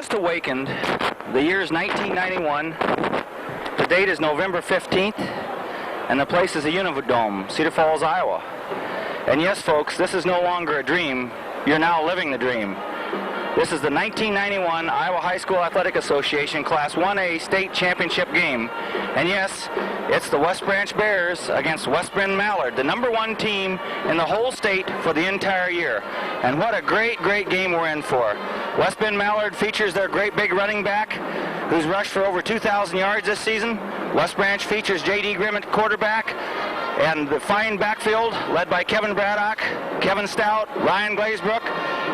just awakened. The year is 1991. The date is November 15th, and the place is a Unidome, Cedar Falls, Iowa. And yes, folks, this is no longer a dream. You're now living the dream. This is the 1991 Iowa High School Athletic Association Class 1A State Championship game. And yes, it's the West Branch Bears against West Bend-Mallard, the #1 team in the whole state for the entire year. And what a great, great game we're in for. West Bend-Mallard features their great big running back, who's rushed for over 2,000 yards this season. West Branch features J.D. Grimm at quarterback, and the fine backfield led by Kevin Braddock, Kevin Stout, Ryan Glazebrook,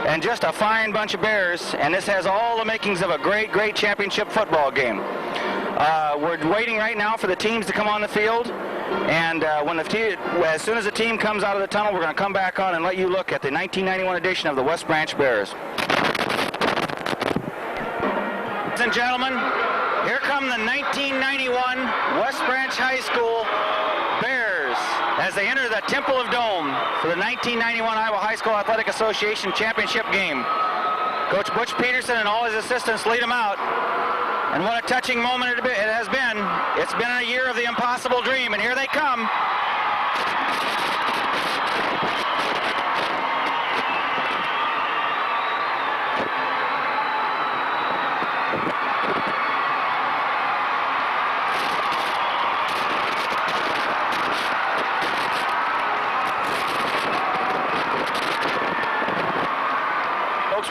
and just a fine bunch of Bears. And this has all the makings of a great, great championship football game. We're waiting right now for the teams to come on the field, and as soon as the team comes out of the tunnel, we're going to come back on and let you look at the 1991 edition of the West Branch Bears. Ladies and gentlemen, here come the 1991 West Branch High School Bears as they enter the Temple of Dome for the 1991 Iowa High School Athletic Association Championship game. Coach Butch Peterson and all his assistants lead them out. And what a touching moment it has been. It's been a year of the impossible dream, and here they come.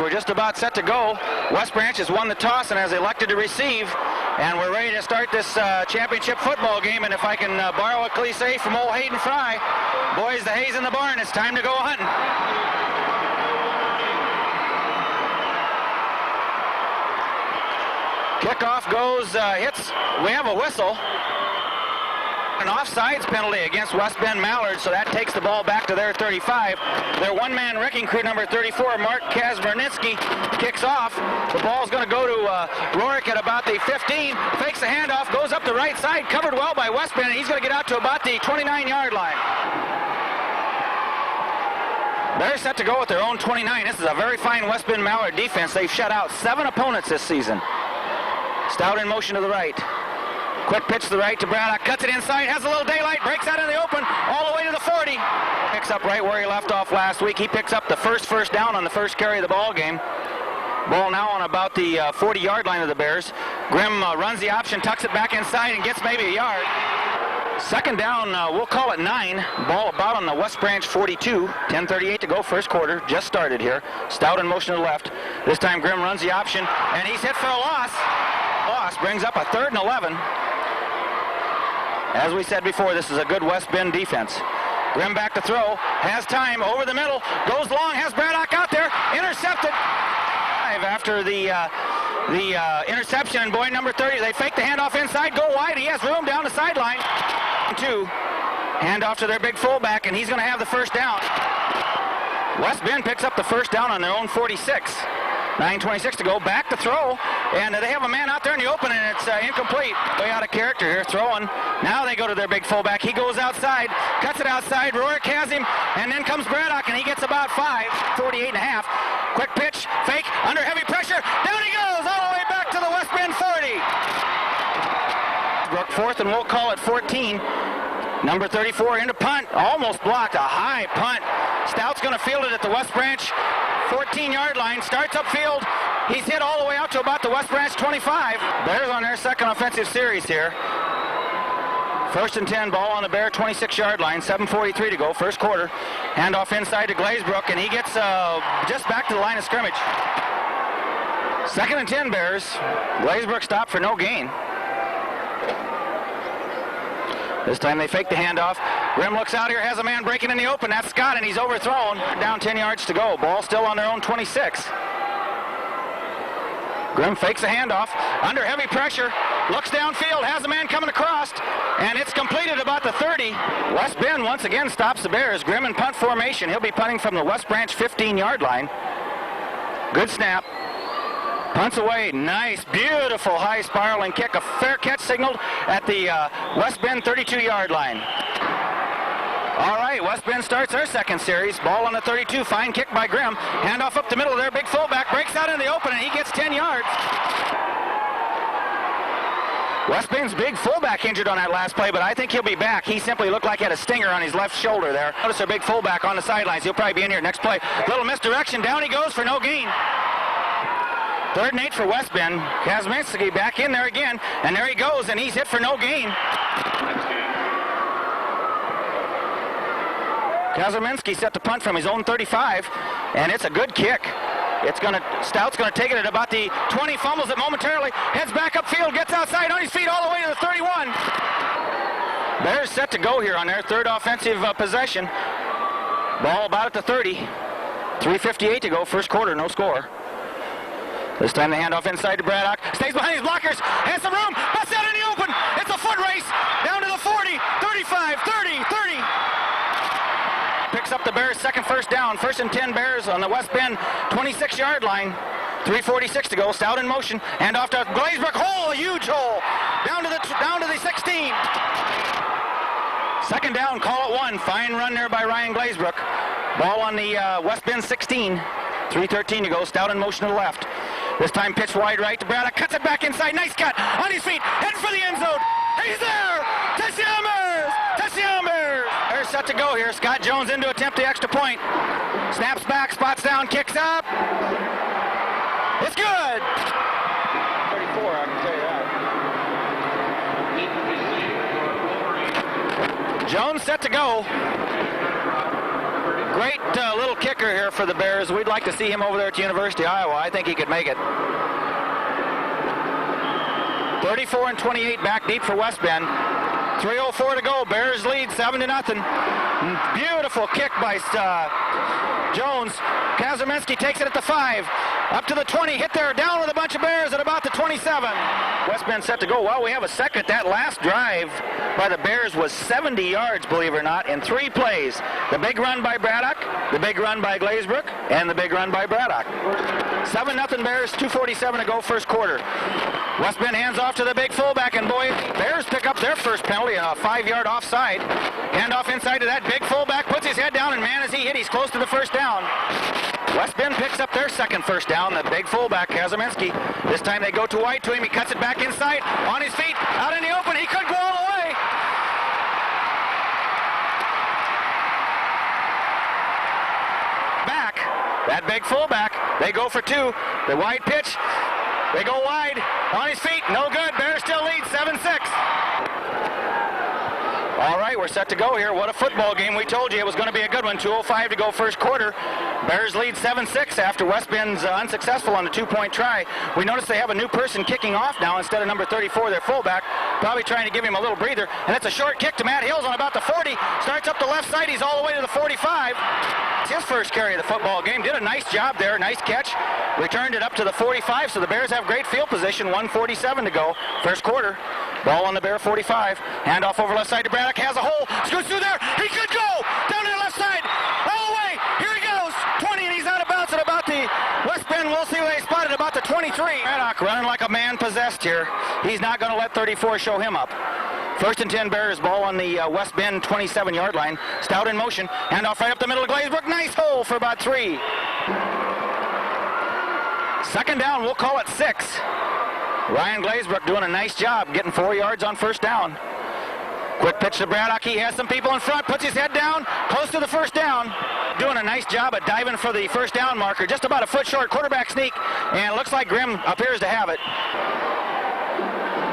We're just about set to go. West Branch has won the toss and has elected to receive, and we're ready to start this championship football game. And if I can borrow a cliche from old Hayden Fry, boys, the hay's in the barn. It's time to go hunting. Kickoff goes, hits. We have a whistle. An offsides penalty against West Bend-Mallard, so that takes the ball back to their 35. Their one-man wrecking crew, number 34, Mark Kazmiernicki, kicks off. The ball's going to go to Rourke at about the 15. Fakes the handoff, goes up the right side, covered well by West Bend, and he's going to get out to about the 29-yard line. They're set to go with their own 29. This is a very fine West Bend-Mallard defense. They've shut out 7 opponents this season. Stout in motion to the right. Quick pitch to the right to Braddock, cuts it inside, has a little daylight, breaks out in the open, all the way to the 40. Picks up right where he left off last week. He picks up the first down on the first carry of the ball game. Ball now on about the 40-yard line of the Bears. Grimm runs the option, tucks it back inside, and gets maybe a yard. Second down, we'll call it 9. Ball about on the West Branch 42. 10:38 to go, first quarter, just started here. Stout in motion to the left. This time Grimm runs the option, and he's hit for a loss. Loss brings up a 3rd and 11. As we said before, this is a good West Bend defense. Grimm back to throw, has time, over the middle, goes long, has Braddock out there, intercepted. After the interception, and boy, number 30, they fake the handoff inside, go wide, he has room down the sideline. 2, handoff to their big fullback, and he's going to have the first down. West Bend picks up the first down on their own 46. 9:26 to go, back to throw, and they have a man out there in the open, and it's incomplete. Way out of character here, throwing. Now they go to their big fullback. He goes outside, cuts it outside. Rourke has him, and then comes Braddock, and he gets about 5, 48.5. Quick pitch, fake, under heavy pressure. Down he goes, all the way back to the West Bend 40. Brook 4th, and we'll call it 14. Number 34 into punt, almost blocked, a high punt. Stout's going to field it at the West Branch 14-yard line, starts upfield. He's hit all the way out to about the West Branch 25. Bears on their second offensive series here. 1st and 10, ball on the Bear 26-yard line, 7:43 to go, first quarter. Handoff inside to Glazebrook, and he gets just back to the line of scrimmage. 2nd and 10, Bears. Glazebrook stopped for no gain. This time they fake the handoff. Grimm looks out here, has a man breaking in the open. That's Scott, and he's overthrown. Down 10 yards to go. Ball still on their own 26. Grimm fakes a handoff. Under heavy pressure. Looks downfield, has a man coming across, and it's completed about the 30. West Bend once again stops the Bears. Grimm in punt formation. He'll be punting from the West Branch 15-yard line. Good snap. Punts away, nice, beautiful high spiraling kick. A fair catch signaled at the West Bend 32-yard line. All right, West Bend starts their second series. Ball on the 32, fine kick by Grimm. Handoff up the middle of their big fullback, breaks out in the open, and he gets 10 yards. West Bend's big fullback injured on that last play, but I think he'll be back. He simply looked like he had a stinger on his left shoulder there. Notice their big fullback on the sidelines. He'll probably be in here next play. Little misdirection. Down he goes for no gain. 3rd and 8 for West Bend. Kazminski back in there again, and there he goes, and he's hit for no gain. Kazminski set to punt from his own 35, and it's a good kick. Stout's going to take it at about the 20, fumbles it momentarily, heads back upfield, gets outside on his feet all the way to the 31. Bears set to go here on their 3rd offensive possession. Ball about at the 30. 3:58 to go, 1st quarter, no score. This time the handoff inside to Braddock. Stays behind his blockers, has some room, busts out in the open. It's a foot race, down to the 40, 35, 30, 30. Picks up the Bears' 2nd first down. 1st and 10 Bears on the West Bend 26-yard line. 3:46 to go. Stout in motion. Hand off to Glazebrook. Hole, a huge hole. Down to the 16. 2nd down, call it 1. Fine run there by Ryan Glazebrook. Ball on the West Bend 16. 3:13 to go. Stout in motion to the left. This time pitch wide right to Braddock. Cuts it back inside. Nice cut. On his feet. Heading for the end zone. He's there. Touchdown Bears. Touchdown Bears. Bears set to go here. Scott Jones in to attempt the extra point. Snaps back. Spots down. Kicks up. It's good. 34, I can tell you that. Jones set to go. Great little kicker here for the Bears. We'd like to see him over there at the University of Iowa. I think he could make it. 34 and 28 back deep for West Bend. 3:04 to go. Bears lead 7-0. Beautiful kick by Jones. Kazminski takes it at the 5. Up to the 20. Hit there. Down with a bunch of Bears at about the 27. West Bend set to go. Well, we have a second. That last drive by the Bears was 70 yards, believe it or not, in 3 plays. The big run by Braddock, the big run by Glazebrook, and the big run by Braddock. 7-0 Bears, 2:47 to go, 1st quarter. West Bend hands off to the big fullback, and boy, Bears pick up their first penalty, a 5-yard offside. Hand off inside to that big fullback, puts his head down, and man, as he hit, he's close to the 1st down. West Bend picks up their 2nd first down, the big fullback, Kazminski. This time they go to White to him, he cuts it back inside, on his feet, out in the open, he could go all the way. Back, that big fullback, they go for 2, the wide pitch, they go wide, on his feet, no good, Bears still lead 7-6. All right, we're set to go here. What a football game. We told you it was going to be a good one. 2:05 to go, 1st quarter. Bears lead 7-6 after West Bend's unsuccessful on the 2-point try. We notice they have a new person kicking off now instead of number 34, their fullback. Probably trying to give him a little breather. And it's a short kick to Matt Hills on about the 40. Starts up the left side. He's all the way to the 45. It's his first carry of the football game. Did a nice job there. Nice catch. Returned it up to the 45, so the Bears have great field position. 1:47 to go, 1st quarter. Ball on the Bear 45. Handoff over left side to Braddock. Has a hole. Scoots through there. He could go down to the left side. All the way. Here he goes. 20, and he's out of bounds at about the West Bend. We'll see where they spotted about the 23. Braddock running like a man possessed here. He's not going to let 34 show him up. 1st and 10 Bears. Ball on the West Bend 27-yard line. Stout in motion. Handoff right up the middle of Glazebrook. Nice hole for about 3. 2nd down. We'll call it 6. Ryan Glazebrook doing a nice job getting 4 yards on 1st down. Quick pitch to Braddock. He has some people in front. Puts his head down. Close to the 1st down. Doing a nice job at diving for the 1st down marker. Just about a foot short. Quarterback sneak. And it looks like Grimm appears to have it.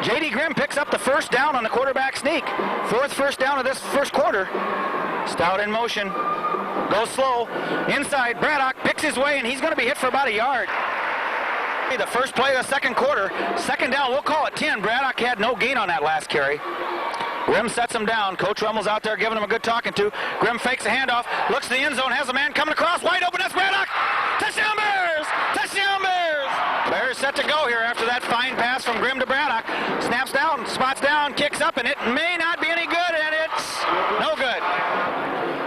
J.D. Grimm picks up the 1st down on the quarterback sneak. 4th first down of this 1st quarter. Stout in motion. Goes slow. Inside. Braddock picks his way, and he's going to be hit for about a yard. The first play of the 2nd quarter. 2nd down, we'll call it 10. Braddock had no gain on that last carry. Grimm sets him down. Coach Rummel's out there giving him a good talking to. Grimm fakes a handoff, looks to the end zone, has a man coming across, wide open, that's Braddock! Touchdown Bears! Touchdown Bears! Bears set to go here after that fine pass from Grimm to Braddock. Snaps down, spots down, kicks up, and it may not be any good, and it's no good.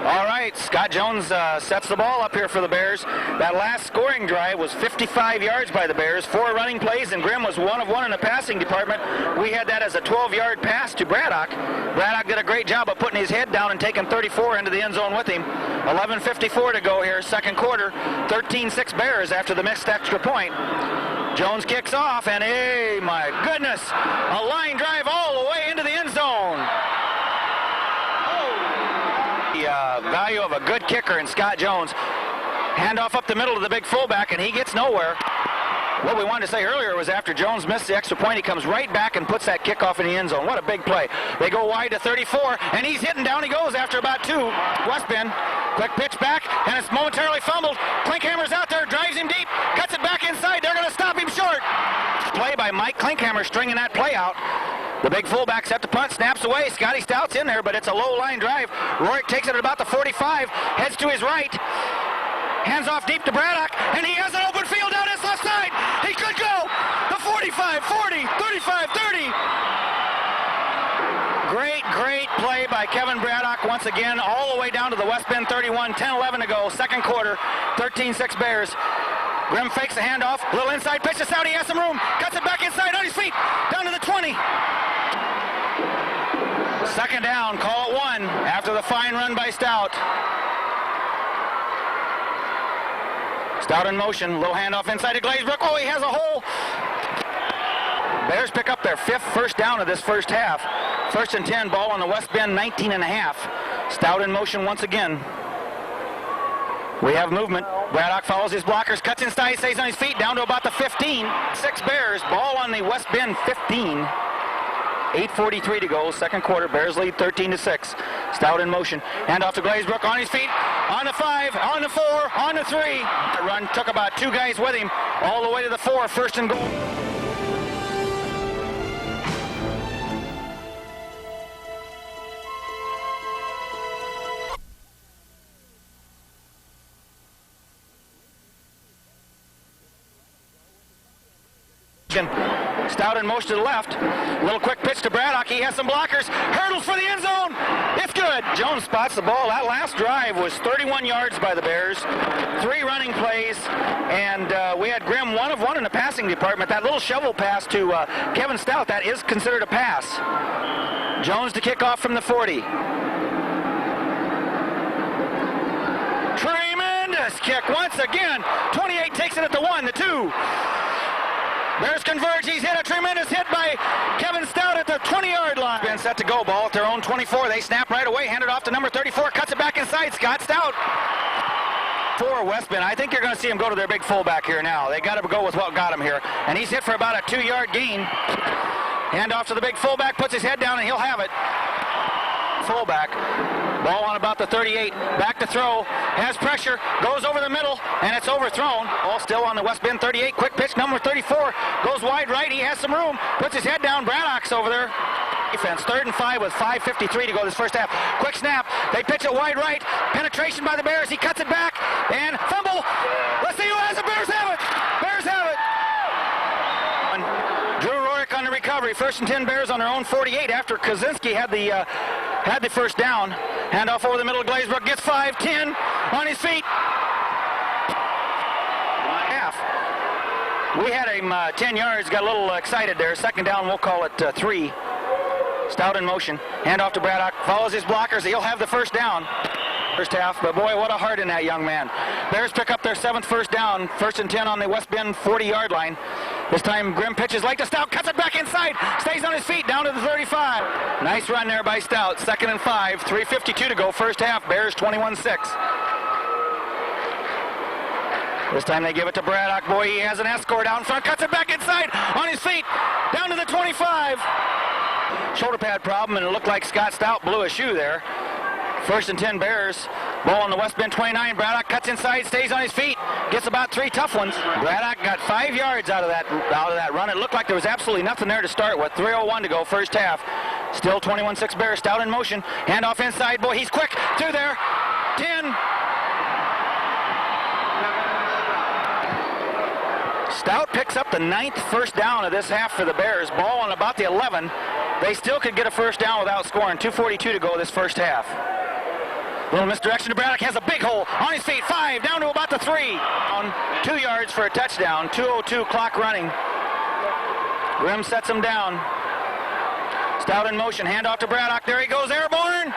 All right, Scott Jones sets the ball up here for the Bears. That last scoring drive was 55 yards by the Bears, 4 running plays, and Grimm was 1 of 1 in the passing department. We had that as a 12-yard pass to Braddock. Braddock did a great job of putting his head down and taking 34 into the end zone with him. 11:54 to go here, 2nd quarter. 13-6 Bears after the missed extra point. Jones kicks off, and hey, my goodness, a line drive all the way into the end zone. The value of a good kicker in Scott Jones. Handoff up the middle to the big fullback, and he gets nowhere. What we wanted to say earlier was after Jones missed the extra point, he comes right back and puts that kickoff in the end zone. What a big play. They go wide to 34, and he's hitting down. He goes after about 2. West Bend, quick pitch back, and it's momentarily fumbled. Klinkhammer's out there, drives him deep, cuts it back inside. They're going to stop him short. Play by Mike Klinkhammer, stringing that play out. The big fullback set to punt, snaps away. Scotty Stout's in there, but it's a low line drive. Rourke takes it at about the 45, heads to his right. Hands off deep to Braddock, and he has an open field down his left side. He could go. The 45, 40, 35, 30. Great play by Kevin Braddock once again, all the way down to the West Bend 31, 10-11 to go, second quarter, 13-6 Bears. Grimm fakes the handoff, little inside pitch to Stout, he has some room, cuts it back inside on his feet, down to the 20. Second down, call it 1 after the fine run by Stout. Stout in motion, little handoff inside to Glazebrook. Oh, he has a hole. Bears pick up their 5th first down of this first half. 1st and 10, ball on the West Bend 19.5. Stout in motion once again. We have movement. Braddock follows his blockers, cuts inside, stays on his feet, down to about the 15. 6 Bears, ball on the West Bend 15. 8:43 to go, second quarter. Bears lead 13-6. Stout in motion. Hand off to Glazebrook on his feet. On the 5, on the 4, on the 3. The run took about 2 guys with him all the way to the 4. First and goal. Stout in motion to the left. Little quick pitch to Braddock. He has some blockers. Hurdles for the end zone. It's good. Jones spots the ball. That last drive was 31 yards by the Bears. 3 running plays. And we had Grimm 1 of 1 in the passing department. That little shovel pass to Kevin Stout, that is considered a pass. Jones to kick off from the 40. Tremendous kick once again. 28 takes it at the 1, the 2. Bears converge. He's hit a tremendous hit by Kevin Stout at the 20-yard line. Been set to go. Ball at their own 24. They snap right away. Hand it off to number 34. Cuts it back inside. Scott Stout. For West Bend. I think you're going to see him go to their big fullback here now. They got to go with what got him here. And he's hit for about a 2-yard gain. Hand off to the big fullback. Puts his head down and he'll have it. Fullback. Ball on about the 38. Back to throw. Has pressure. Goes over the middle. And it's overthrown. Ball still on the West Bend 38. Quick pitch. Number 34. Goes wide right. He has some room. Puts his head down. Braddock's over there. Defense. 3rd and 5 with 5:53 to go this first half. Quick snap. They pitch it wide right. Penetration by the Bears. He cuts it back. And fumble. Let's see who has it. Bears have it. Bears have it. Drew Rourke on the recovery. 1st and 10 Bears on their own 48 after Kaczynski had the first down. Handoff over the middle of Glazebrook. Gets 5, 10 on his feet. Half. We had him 10 yards. Got a little excited there. Second down, we'll call it 3. Stout in motion. Handoff to Braddock. Follows his blockers. He'll have the first down. First half, but boy, what a heart in that young man. Bears pick up their 7th first down. 1st and 10 on the West Bend 40-yard line. This time Grimm pitches late to Stout, cuts it back inside, stays on his feet, down to the 35. Nice run there by Stout. 2nd and 5, 3:52 to go. First half, Bears 21-6. This time they give it to Braddock. Boy, he has an escort out in front, cuts it back inside, on his feet, down to the 25. Shoulder pad problem, and it looked like Scott Stout blew a shoe there. 1st and 10 Bears. Ball on the West Bend 29. Braddock cuts inside, stays on his feet, gets about 3 tough ones. Braddock got 5 yards out of that run. It looked like there was absolutely nothing there to start with. 3:01 to go, first half. Still 21-6 Bears. Stout in motion. Handoff inside. Boy, he's quick through there. 10. Stout picks up the 9th first down of this half for the Bears. Ball on about the 11. They still could get a first down without scoring. 2:42 to go this first half. Little misdirection to Braddock. Has a big hole on his feet. 5 down to about the 3. On 2 yards for a touchdown. 2:02 clock running. Grimm sets him down. Stout in motion. Handoff to Braddock. There he goes. Airborne.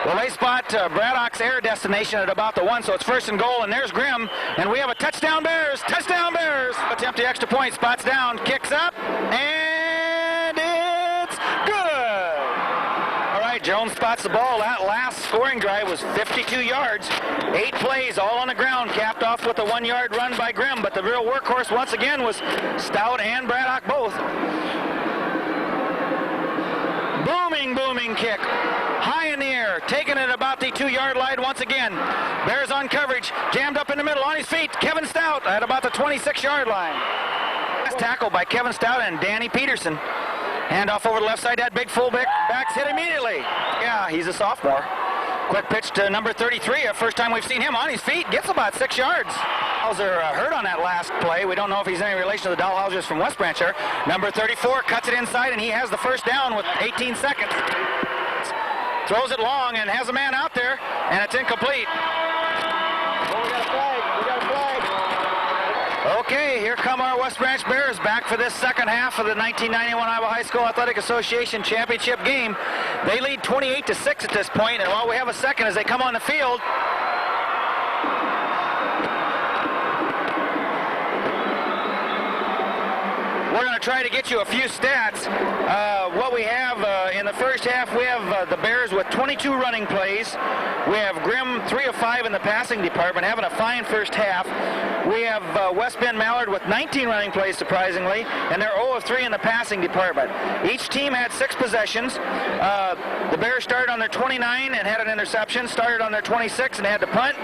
Well, they spot Braddock's air destination at about the 1, so it's 1st and goal, and there's Grimm, and we have a touchdown Bears! Touchdown Bears! Attempt the extra point, spots down, kicks up, and it's good! All right, Jones spots the ball. That last scoring drive was 52 yards, 8 plays, all on the ground, capped off with a 1-yard run by Grimm, but the real workhorse once again was Stout and Braddock both. Booming kick. High in the air, taking it about the 2-yard line once again. Bears on coverage, jammed up in the middle, on his feet. Kevin Stout at about the 26-yard line. Last tackle by Kevin Stout and Danny Peterson. Handoff over the left side, that big fullback backs hit immediately. Yeah, he's a sophomore. Quick pitch to number 33, first time we've seen him on his feet, gets about 6 yards. Hauser hurt on that last play. We don't know if he's any relation to the Dahlhausers from West Branch there. Number 34 cuts it inside, and he has the first down with 18 seconds. Throws it long and has a man out there, and it's incomplete. Oh, we got a flag. Okay, here come our West Branch Bears back for this second half of the 1991 Iowa High School Athletic Association Championship game. They lead 28-6 at this point, and while we have a second as they come on the field, we're going to try to get you a few stats. What we have in the first half, we have the Bears with 22 running plays. We have Grimm 3 of 5 in the passing department, having a fine first half. We have West Bend-Mallard with 19 running plays, surprisingly, and they're 0 of 3 in the passing department. Each team had 6 possessions. The Bears started on their 29 and had an interception, started on their 26 and had to punt,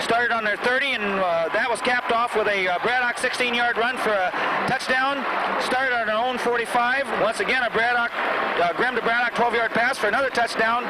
started on their 30, and that was capped off with a Braddock 16-yard run for a touchdown. Started on our own 45. Once again, a Grimm to Braddock 12-yard pass for another touchdown.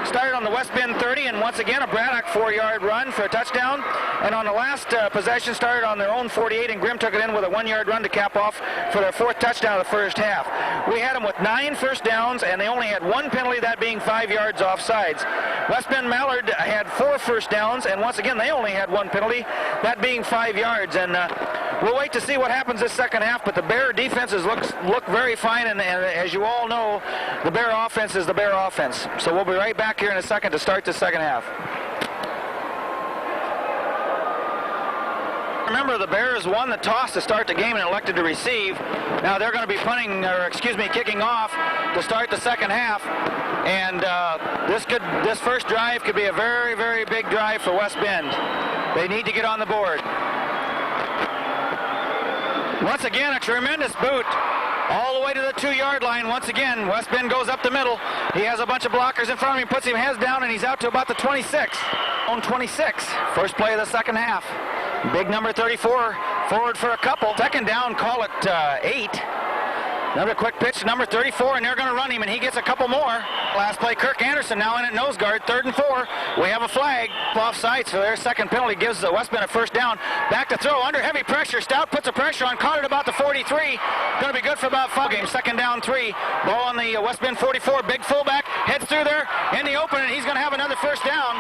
Started on the West Bend 30, and once again, a Braddock 4-yard run for a touchdown. And on the last possession, started on their own 48, and Grimm took it in with a 1-yard run to cap off for their 4th touchdown of the first half. We had them with 9 first downs, and they only had 1 penalty, that being 5 yards offsides. West Bend-Mallard had 4 first downs, and once again, they only had 1 penalty, that being 5 yards. And we'll wait to see what happens this second half, but the Bear defenses look very fine, and as you all know, the Bear offense is the Bear offense. So we'll be right back here in a second to start the second half. Remember, the Bears won the toss to start the game and elected to receive. Now they're going to be kicking off to start the second half. And this first drive could be a very, very big drive for West Bend. They need to get on the board. Once again, a tremendous boot all the way to the 2-yard line. Once again, West Bend goes up the middle. He has a bunch of blockers in front of him, puts him heads down, and he's out to about the 26. On 26, first play of the second half. Big number 34, forward for a couple. Second down, call it 8. Another quick pitch, number 34, and they're going to run him, and he gets a couple more. Last play, Kirk Anderson now in at nose guard, 3rd and 4. We have a flag, offside, so their second penalty gives West Bend a first down. Back to throw, under heavy pressure. Stout puts the pressure on, caught it about the 43. Going to be good for about 5 games. Second down, 3. Ball on the West Bend 44, big fullback, heads through there in the open, and he's going to have another first down.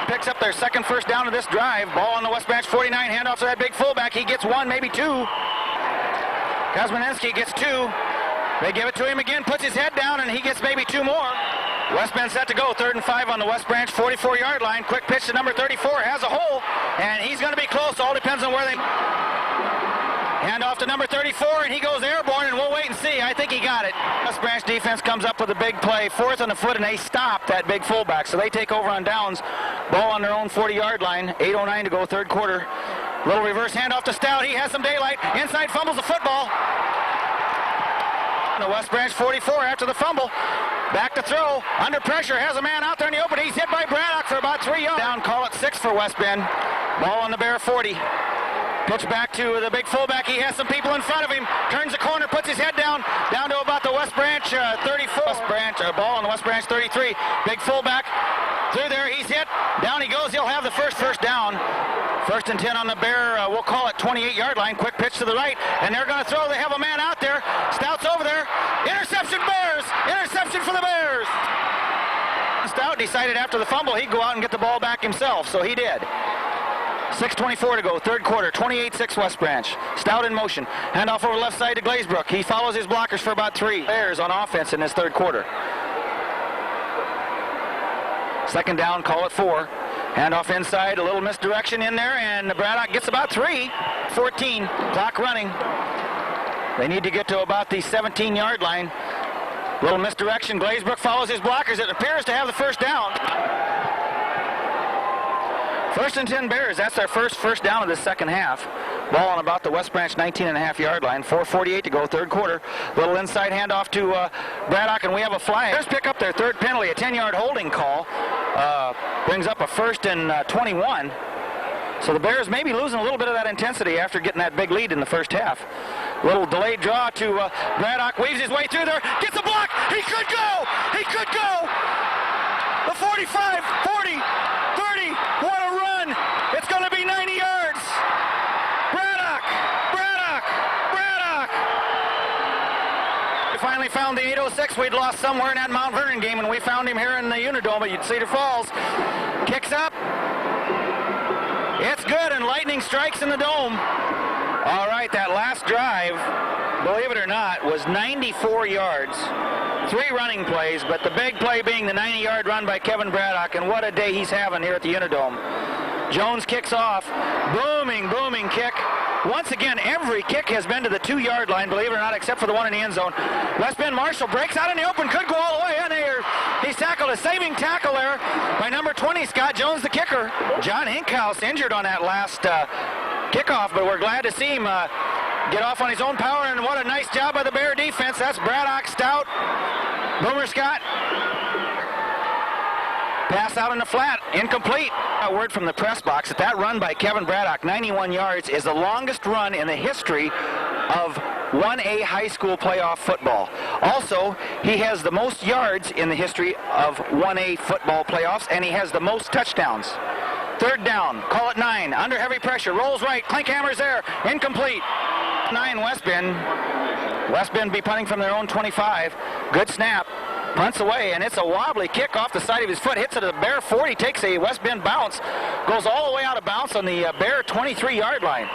Picks up their second first down of this drive. Ball on the West Branch 49, handoff to that big fullback. He gets 1, maybe 2. Kosminensky gets 2. They give it to him again, puts his head down, and he gets maybe 2 more. West Bend set to go, 3rd and 5 on the West Branch 44-yard line. Quick pitch to number 34, has a hole, and he's going to be close. All depends on where they... Hand off to number 34, and he goes airborne, and we'll wait and see. I think he got it. West Branch defense comes up with a big play, 4th on the foot, and they stop that big fullback. So they take over on downs. Ball on their own 40-yard line, 8:09 to go, 3rd quarter. Little reverse handoff to Stout. He has some daylight. Inside fumbles the football. The West Branch 44 after the fumble. Back to throw. Under pressure. Has a man out there in the open. He's hit by Braddock for about 3 yards. Down, call it 6 for West Bend. Ball on the Bear 40. Pitch back to the big fullback. He has some people in front of him. Turns the corner, puts his head down to about the West Branch 34. West Branch, ball on the West Branch 33. Big fullback. Through there, he's hit. Down he goes. He'll have the first down. 1st and 10 on the Bear, we'll call it 28-yard line. Quick pitch to the right, and they're going to throw. They have a man out there. Stout's over there. Interception, Bears! Interception for the Bears! Stout decided after the fumble he'd go out and get the ball back himself, so he did. 6:24 to go, 3rd quarter, 28-6 West Branch. Stout in motion. Handoff over left side to Glazebrook. He follows his blockers for about 3. Bears on offense in this 3rd quarter. Second down, call it 4. Handoff inside, a little misdirection in there, and Braddock gets about 3. 14, clock running. They need to get to about the 17-yard line. Little misdirection. Glazebrook follows his blockers. It appears to have the first down. First and 10 Bears. That's their first down of the second half. Ball on about the West Branch 19.5-yard line. 4:48 to go, third quarter. Little inside handoff to Braddock, and we have a flag. Bears pick up their third penalty, a 10-yard holding call. Brings up a first and 21. So the Bears may be losing a little bit of that intensity after getting that big lead in the first half. Little delayed draw to Braddock, weaves his way through there, gets a block, he could go! He could go! The 45, 40, 30, what a run! It's going to be 90 yards! Braddock! Braddock! Braddock! We finally found the 806 we'd lost somewhere in that Mount Vernon game, and we found him here in the Unidome at Cedar Falls. Kicks up. It's good, and lightning strikes in the dome. All right, that last drive, believe it or not, was 94 yards. 3 running plays, but the big play being the 90-yard run by Kevin Braddock, and what a day he's having here at the Unidome. Jones kicks off. Booming, booming kick. Once again, every kick has been to the 2-yard line, believe it or not, except for the one in the end zone. West Bend Marshall breaks out in the open, could go all the way in there. He's tackled, a saving tackle there by number 20, Scott Jones, the kicker. John Hinkhouse injured on that last kickoff, but we're glad to see him get off on his own power, and what a nice job by the Bear defense. That's Braddock, Stout, Boomer Scott. Pass out in the flat, incomplete. A word from the press box that run by Kevin Braddock, 91 yards, is the longest run in the history of 1A high school playoff football. Also, he has the most yards in the history of 1A football playoffs, and he has the most touchdowns. Third down, call it 9, under heavy pressure, rolls right, Klinkhammer's there, incomplete. 9 West Bend. West Bend be punting from their own 25. Good snap. Punts away, and it's a wobbly kick off the side of his foot. Hits it at the Bear 40, takes a West Bend bounce, goes all the way out of bounds on the Bear 23-yard line.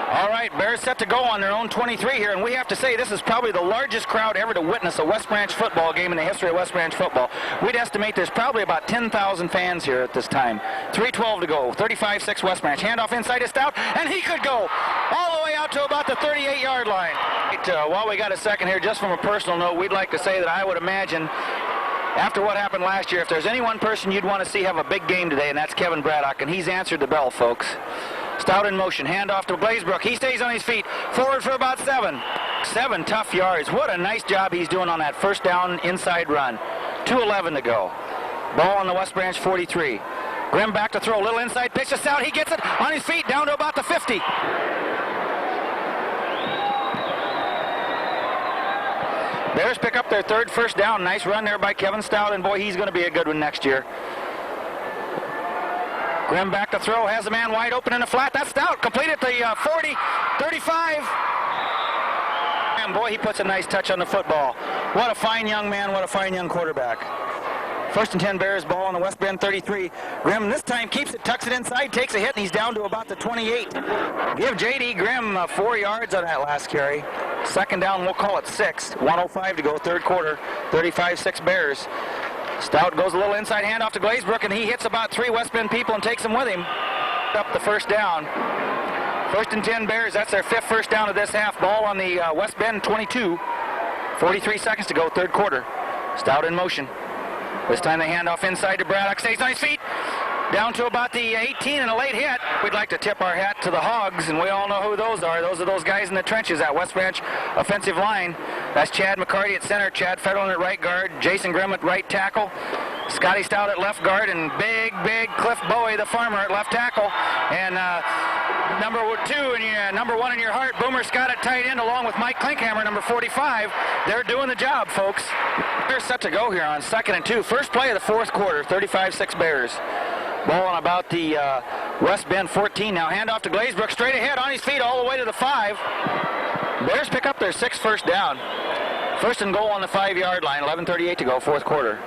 All right, Bears set to go on their own 23 here, and we have to say this is probably the largest crowd ever to witness a West Branch football game in the history of West Branch football. We'd estimate there's probably about 10,000 fans here at this time. 3:12 to go, 35-6 West Branch. Handoff inside is Stout, and he could go all the way out to about the 38-yard line. While we got a second here, just from a personal note, we'd like to say that I would imagine, after what happened last year, if there's any one person you'd want to see have a big game today, and that's Kevin Braddock, and he's answered the bell, folks. Stout in motion, handoff to Glazebrook. He stays on his feet, forward for about 7. 7 tough yards. What a nice job he's doing on that first down inside run. 2:11 to go. Ball on the West Branch 43. Grimm back to throw, little inside pitch to Stout. He gets it on his feet down to about the 50. Bears pick up their third first down. Nice run there by Kevin Stout, and boy, he's going to be a good one next year. Grimm back to throw, has a man wide open in the flat. That's Stout, complete at the 40, 35. And boy, he puts a nice touch on the football. What a fine young man, what a fine young quarterback. First and 10 Bears, ball on the West Bend 33. Grimm this time keeps it, tucks it inside, takes a hit, and he's down to about the 28. Give J.D. Grimm 4 yards on that last carry. Second down, we'll call it 6. 1:05 to go, third quarter, 35-6 Bears. Stout goes a little inside handoff to Glazebrook, and he hits about 3 West Bend people and takes them with him. Up the first down. First and 10 Bears, that's their 5th first down of this half. Ball on the West Bend 22. 43 seconds to go, third quarter. Stout in motion. This time the handoff inside to Braddock, stays on his feet. Down to about the 18 and a late hit. We'd like to tip our hat to the Hogs, and we all know who those are. Those are those guys in the trenches at West Branch offensive line. That's Chad McCarty at center, Chad Federlin at right guard, Jason Grimm at right tackle, Scotty Stout at left guard, and big Cliff Bowie, the farmer, at left tackle. And number 1 in your heart, Boomer Scott at tight end, along with Mike Klinkhammer, number 45. They're doing the job, folks. They're set to go here on 2nd and 2. First play of the fourth quarter, 35-6 Bears. Ball on about the West Bend 14 now. Handoff to Glazebrook, straight ahead on his feet all the way to the 5. Bears pick up their 6th first down. First and goal on the 5-yard line, 11:38 to go, fourth quarter.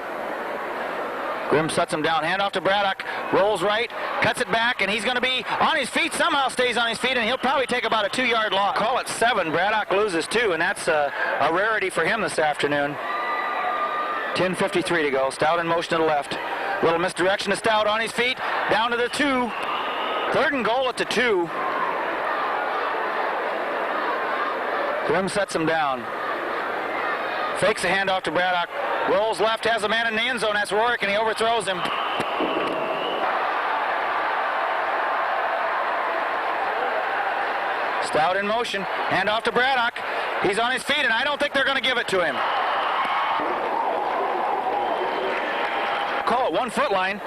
Grimm sets him down, handoff to Braddock, rolls right, cuts it back, and he's going to be on his feet, somehow stays on his feet, and he'll probably take about a 2-yard loss. Call it 7, Braddock loses 2, and that's a rarity for him this afternoon. 10:53 to go. Stout in motion to the left. Little misdirection to Stout on his feet. Down to the 2. 3rd and goal at the 2. Grimm sets him down. Fakes a handoff to Braddock. Rolls left, has a man in the end zone. That's Rourke, and he overthrows him. Stout in motion. Handoff to Braddock. He's on his feet, and I don't think they're going to give it to him. Call it 1 foot line.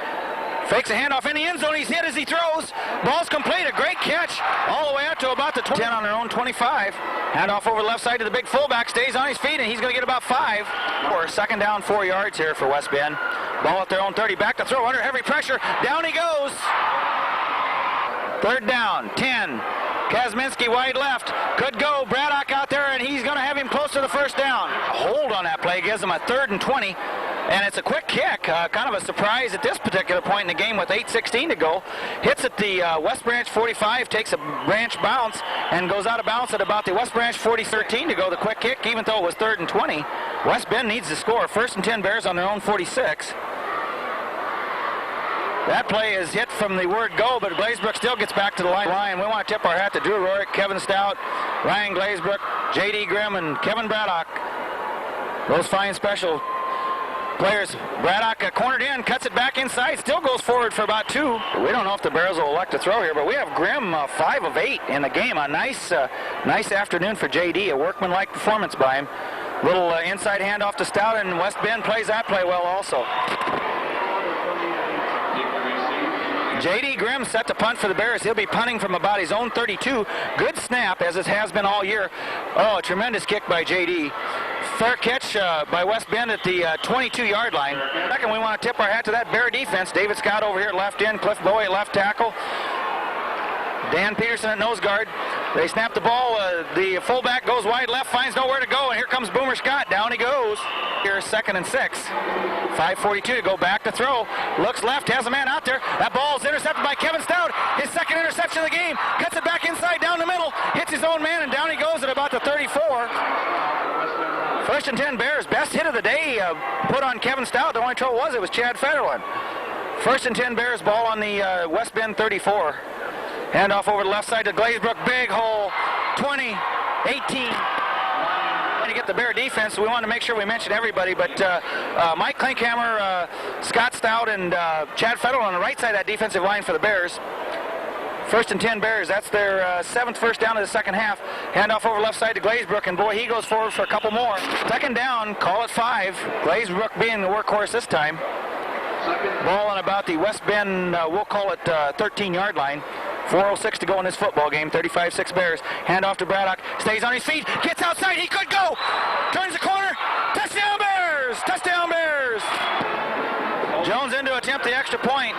Fakes a handoff in the end zone. He's hit as he throws. Ball's complete. A great catch all the way up to about the 10 on their own 25. Handoff over the left side to the big fullback. Stays on his feet, and he's going to get about 5. Or 2nd down, 4 yards here for West Bend. Ball at their own 30. Back to throw under heavy pressure. Down he goes. 3rd down, 10. Kazminski wide left. Could go. Braddock out there, and he's going to have him close to the 1st down. A hold on that play gives him a 3rd and 20. And it's a quick kick, kind of a surprise at this particular point in the game with 8:16 to go. Hits at the West Branch 45, takes a branch bounce, and goes out of bounds at about the West Branch 40-13 to go. The quick kick, even though it was 3rd and 20. West Bend needs to score. 1st and 10 Bears on their own 46. That play is hit from the word go, but Glazebrook still gets back to the line. We want to tip our hat to Drew Rourke, Kevin Stout, Ryan Glazebrook, J.D. Grimm, and Kevin Braddock. Those fine special players. Braddock cornered in, cuts it back inside, still goes forward for about 2. We don't know if the Bears will elect to throw here, but we have Grimm 5 of 8 in the game. A nice afternoon for J.D., a workmanlike performance by him. Little inside handoff to Stout, and West Bend plays that play well also. J.D. Grimm set to punt for the Bears. He'll be punting from about his own 32. Good snap, as it has been all year. Oh, a tremendous kick by J.D. Fair catch by West Bend at the 22-yard line. Second, we want to tip our hat to that Bear defense. David Scott over here at left end, Cliff Bowie at left tackle, Dan Peterson at nose guard. They snap the ball. The fullback goes wide left, finds nowhere to go, and here comes Boomer Scott. Down he goes. Here's 2nd and 6. 5:42 to go. Back to throw. Looks left, has a man out there. That ball is intercepted by Kevin Stout. His 2nd interception of the game. Cuts it back inside, down the middle. Hits his own man, and down he goes at about the 34. 1st and 10 Bears. Best hit of the day put on Kevin Stout. The only trouble was it was Chad Federlin. 1st and 10 Bears. Ball on the West Bend 34. Handoff over the left side to Glazebrook. Big hole. 20, 18. To get the Bear defense, we want to make sure we mention everybody, but Mike Klinkhammer, Scott Stout, and Chad Federlin on the right side of that defensive line for the Bears. 1st and 10 Bears. That's their 7th first down of the 2nd half. Handoff over left side to Glazebrook, and boy, he goes forward for a couple more. 2nd down, call it 5. Glazebrook being the workhorse this time. Ball on about the West Bend, we'll call it 13-yard line. 4:06 to go in this football game. 35-6 Bears. Handoff to Braddock. Stays on his feet. Gets outside. He could go. Turns the corner. Touchdown Bears! Touchdown Bears! Jones in to attempt the extra point.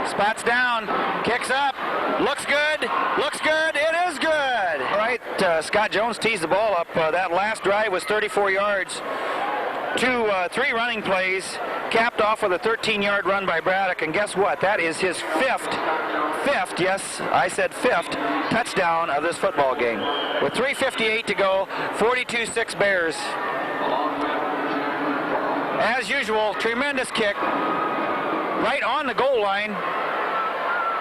Spots down. Kicks up. Looks good. Looks good. It is good. All right. Scott Jones tees the ball up. That last drive was 34 yards. 3 running plays, capped off with a 13-yard run by Braddock, and guess what? That is his fifth, yes, I said 5th, touchdown of this football game. With 3:58 to go, 42-6 Bears. As usual, tremendous kick, right on the goal line.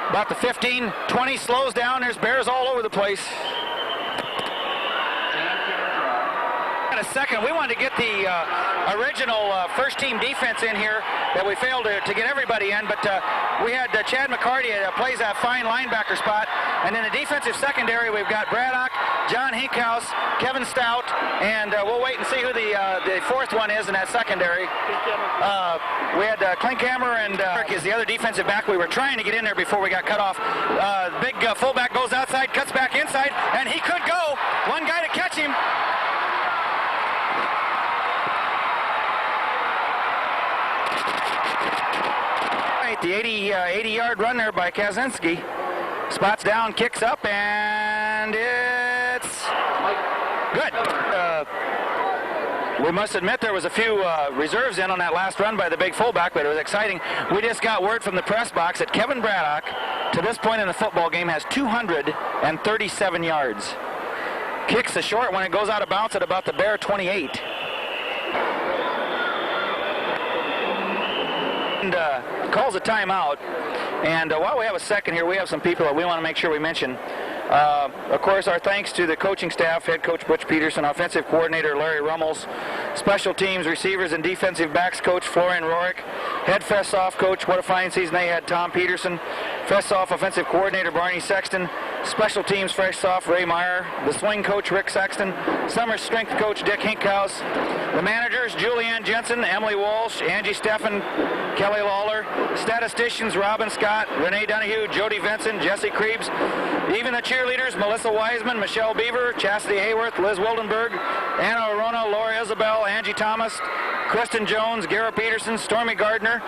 About the 15, 20, slows down. There's Bears all over the place. A second, we wanted to get the original first team defense in here that we failed to get everybody in, but we had Chad McCarty plays that fine linebacker spot, and in the defensive secondary we've got Braddock, John Hinkhouse, Kevin Stout, and we'll wait and see who the 4th one is in that secondary. We had Klinkhammer, and is the other defensive back. We were trying to get in there before we got cut off. Big fullback goes outside, cuts back inside, and he could go. One guy to catch him. The 80-yard run there by Kaczynski. Spots down, kicks up, and it's good. We must admit there was a few reserves in on that last run by the big fullback, but it was exciting. We just got word from the press box that Kevin Braddock, to this point in the football game, has 237 yards. Kicks a short when it goes out of bounds at about the Bear 28. and calls a timeout. And while we have a second here, we have some people that we want to make sure we mention. Of course, our thanks to the coaching staff, head coach Butch Peterson, offensive coordinator Larry Rummels, special teams, receivers, and defensive backs coach Florian Rorick, head face-off coach, what a fine season they had, Tom Peterson, face-off offensive coordinator Barney Sexton, special teams face-off Ray Meyer, the swing coach Rick Sexton, summer strength coach Dick Hinkhouse, the managers Julianne Jensen, Emily Walsh, Angie Steffen, Kelly Lawler, statisticians Robin Scott, Renee Donahue, Jody Vincent, Jesse Krebs, even the cheerleaders Melissa Wiseman, Michelle Beaver, Chastity Hayworth, Liz Wildenberg, Anna Arona, Laura Isabel, Angie Thomas, Kristen Jones, Garrett Peterson, Stormy Gardner,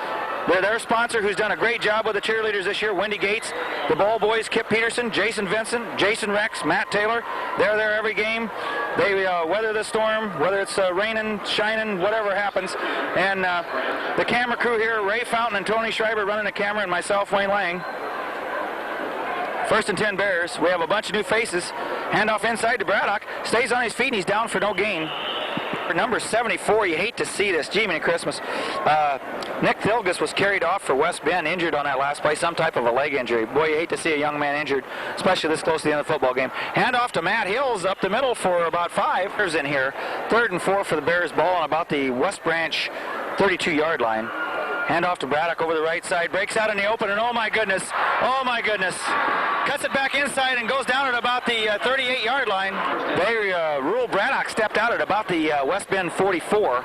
their sponsor who's done a great job with the cheerleaders this year, Wendy Gates, the ball boys Kip Peterson, Jason Vincent, Jason Rex, Matt Taylor. They're there every game. They weather the storm, whether it's raining, shining, whatever happens. And the camera crew here, Ray Fountain and Tony Schreiber running the camera, and myself, Wayne Lang. First and 10 Bears. We have a bunch of new faces. Handoff inside to Braddock. Stays on his feet and he's down for no gain. Number 74, you hate to see this. Gee, many Christmas. Nick Thilgus was carried off for West Bend, injured on that last play, some type of a leg injury. Boy, you hate to see a young man injured, especially this close to the end of the football game. Handoff to Matt Hills up the middle for about 5. Bears in here. 3rd and 4 for the Bears ball on about the West Branch 32-yard line. Handoff to Braddock over the right side, breaks out in the open, and oh my goodness, cuts it back inside and goes down at about the 38-yard line. They rule Braddock stepped out at about the West Bend 44.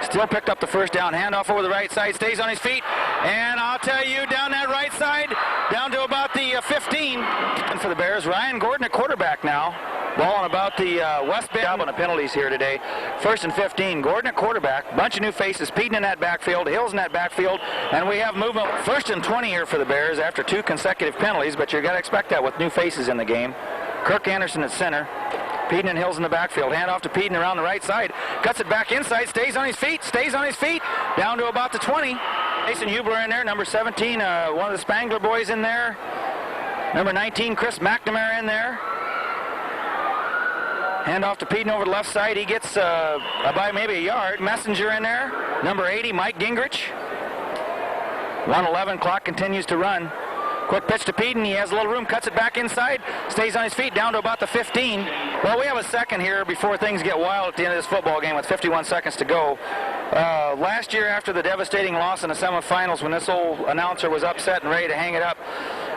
Still picked up the first down. Handoff over the right side, stays on his feet, and I'll tell you, down that right side, down to about the 15. And for the Bears, Ryan Gordon at quarterback now. Ball on about the West Bend. On the penalties here today. 1st and 15. Gordon at quarterback. Bunch of new faces. Peden in that backfield. Hills in that backfield. And we have movement. 1st and 20 here for the Bears after 2 consecutive penalties, but you got to expect that with new faces in the game. Kirk Anderson at center. Peden and Hills in the backfield. Handoff to Peden around the right side. Cuts it back inside. Stays on his feet. Down to about the 20. Jason Hubler in there. Number 17, one of the Spangler boys in there. Number 19, Chris McNamara in there. Handoff to Peden over the left side. He gets by maybe a yard. Messenger in there. Number 80, Mike Gingrich. 1:11, clock continues to run. Quick pitch to Peden. He has a little room, cuts it back inside, stays on his feet down to about the 15. Well, we have a second here before things get wild at the end of this football game with 51 seconds to go. Last year, after the devastating loss in the semifinals, when this old announcer was upset and ready to hang it up,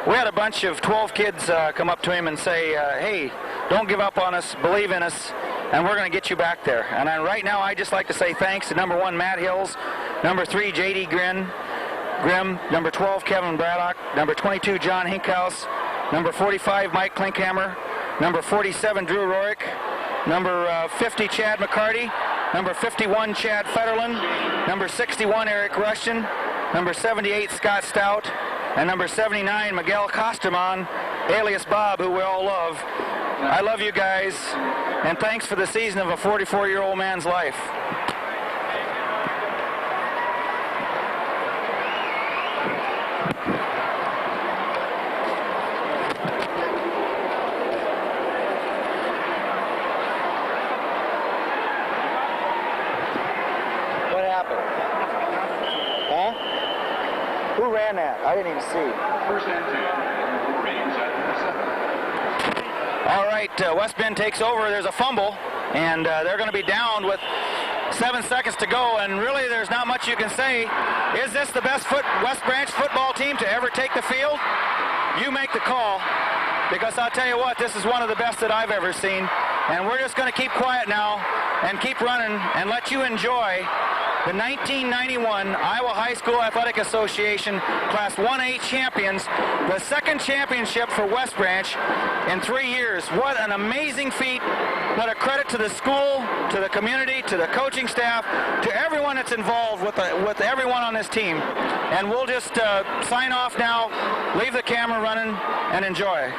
we had a bunch of 12 kids come up to him and say, hey, don't give up on us, believe in us, and we're going to get you back there. And right now, I'd just like to say thanks to number 1, Matt Hills, number 3, J.D. Grimm, number 12, Kevin Braddock, number 22, John Hinkhouse, number 45, Mike Klinkhammer, number 47, Drew Rorick, number 50, Chad McCarty, number 51, Chad Fetterland, number 61, Eric Rushton, number 78, Scott Stout, and number 79, Miguel Costerman, alias Bob, who we all love. I love you guys, and thanks for the season of a 44-year-old man's life. What happened? Huh? Who ran that? I didn't even see. First and 10. Ratings at the 7. All right, West Bend takes over. There's a fumble, and they're going to be down with 7 seconds to go, and really there's not much you can say. Is this the best West Branch football team to ever take the field? You make the call, because I'll tell you what, this is one of the best that I've ever seen, and we're just going to keep quiet now and keep running and let you enjoy the 1991 Iowa High School Athletic Association Class 1A champions, the second championship for West Branch in 3 years. What an amazing feat. What a credit to the school, to the community, to the coaching staff, to everyone that's involved with everyone on this team. And we'll just sign off now, leave the camera running, and enjoy.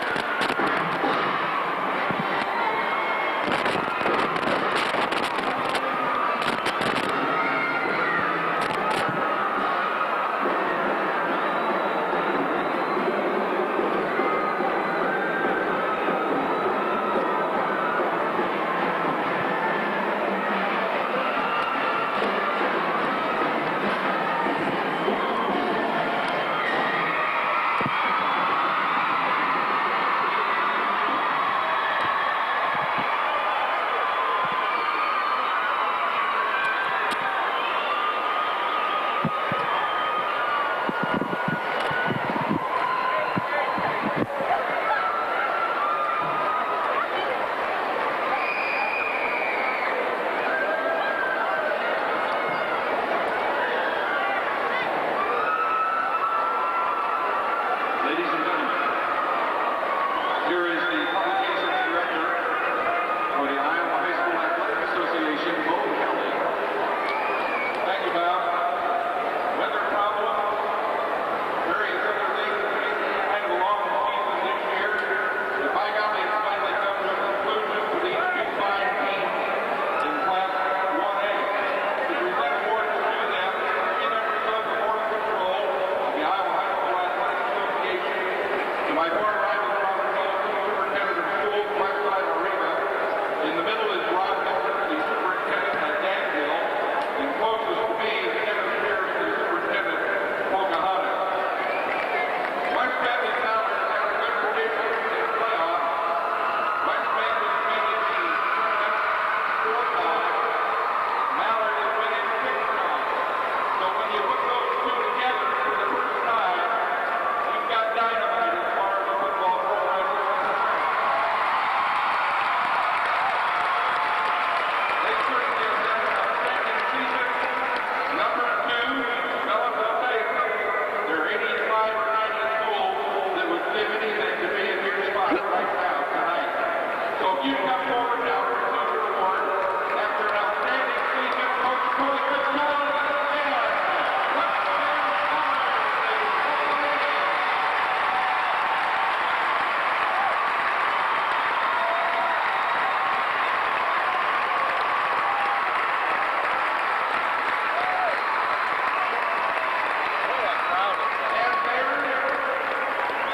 My far right is Robert Nelson, Superintendent of Schools, Westside Arena. In the middle is Rod Nelson, the Superintendent at Danville. And closest to me is Kevin Pierce, the Superintendent at Pocahontas. West Bend and Mallard have a good tradition in the playoff. West Bend has been in the tournament 4 times. Mallard has been in 6 times. So when you put those two together for the first time, you've got dynamite as far as the football program is concerned. They certainly have had an outstanding season. Number 2, fellas, I'll tell you something. There are 85 or 90 schools that would give anything to be in your spot right now tonight. So if you come forward now for Silver Award after an outstanding season, Coach Cody, good job.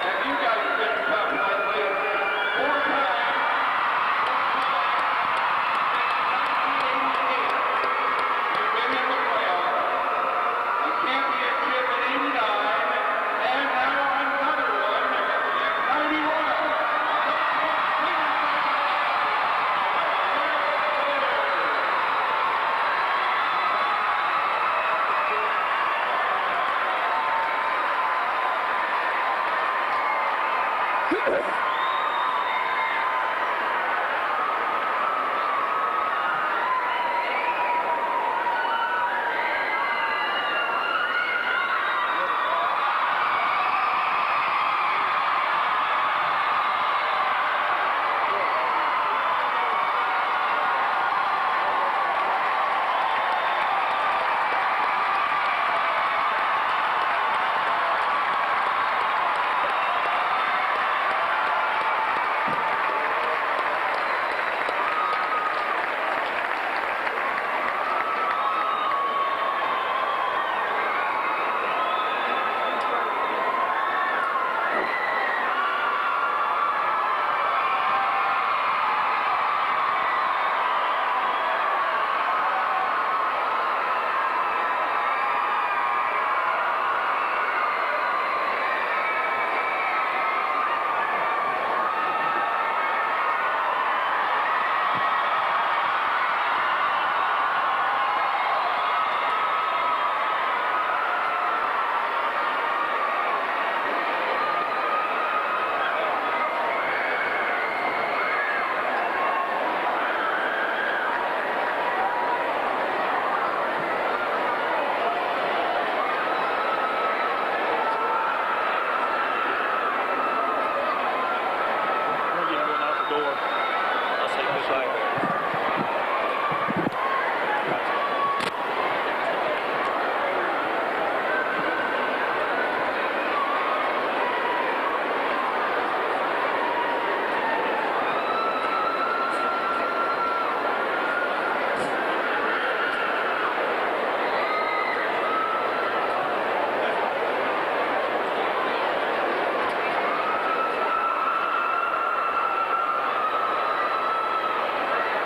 Have you guys been tough lately? 4 times. You've been in the playoffs. A championship in 89, and now another one in 91.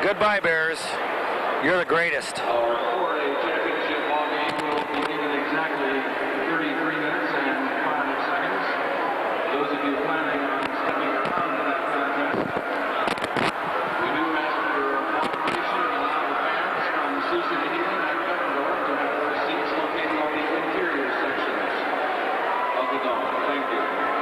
Goodbye, Bears. You're the greatest. Our 4A championship ball game will begin in exactly 33 minutes and 5 seconds. Those of you planning on stepping around to that contest, we do ask for your cooperation and allow the fans from Susan Eaton and Bettendorf to have their seats located on the interior sections of the dome. Thank you.